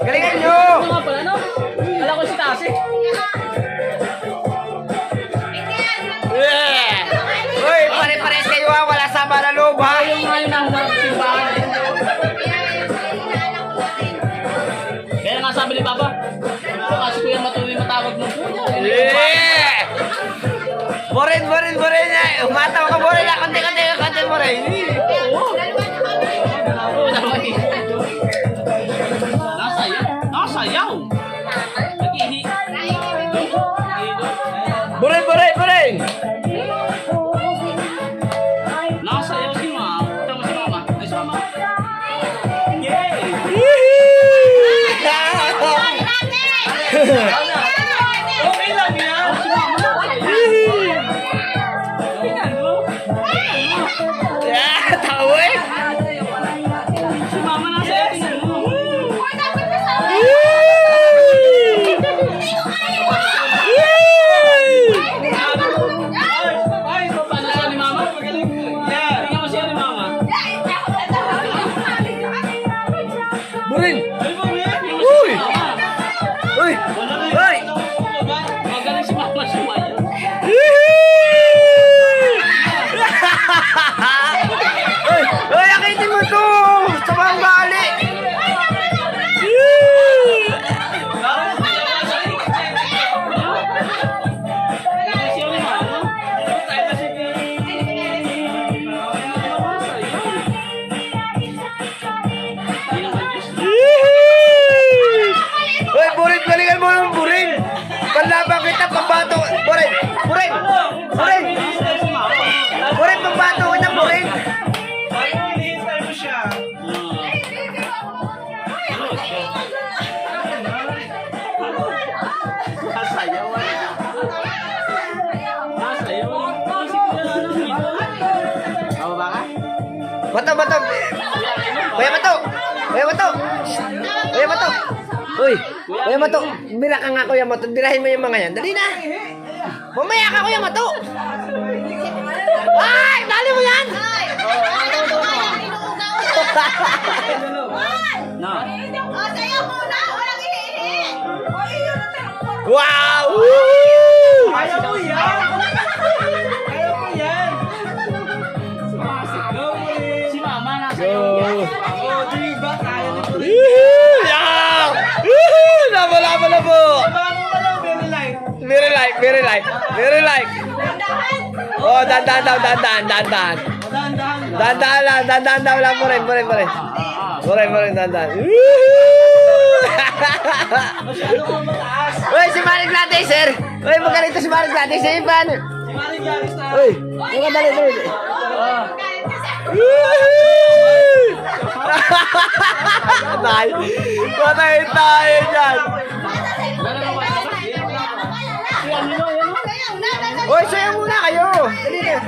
Galingan nyo! Ano nga pala, no? Alam ko si Tasi. Uy, pare-pares kayo ha. Wala sama na loob ha. Yung nga yung nasa simbahan. Kaya nga sabi ni Papa, kasi kuya matuloy matawag mo po niya. Borin! Umataw ka, Borin ha. Konti, Borin. Nasayaw. Nag-ihi. Borin! Nasayaw si Mama. Tama si Mama. Ay, si Mama. Yay! Okay lang yan. Si Mama nasayaw. Tawa eh! Si Mama nasayaw. Tingnan mo. Ay, paano siya ni Mama? Tingnan mo siya ni Mama. Borin! Tingnan mo Uy! si Mama. Uy! Uy! Magaling si Mama sumayaw. Uy, akitin mo to! Sa mga bali! Uy, Borin! Galingan mo ng Borin! Panlaban kita, pambato! Borin! Borin, pambato ko ng Borin! Bato! Kuya Mato! Uy! Kuya Mato! Bira ka nga, Kuya Mato. Birahin mo yung mga yan. Dali na! Mamaya ka, Kuya Mato! Ay! Dali mo yan! Wow! Woo! Ayaw mo yan! Si Mama nasa Go! Oo, diba? Kaya na po. Yeah! Labo na po! Bago ka lang, very light. Very like. Oh, dandan. Dahan-dahan. Dandan lang po rin. Dandan. Masyado kang mataas. Uy, si Maring Gladys, sir! Uy, magaling to si Maring Gladys, sir, Ivan! Si Maring Garis na. Uy, dali. Patay tayo dyan! Uy, sayo muna kayo! Dali na!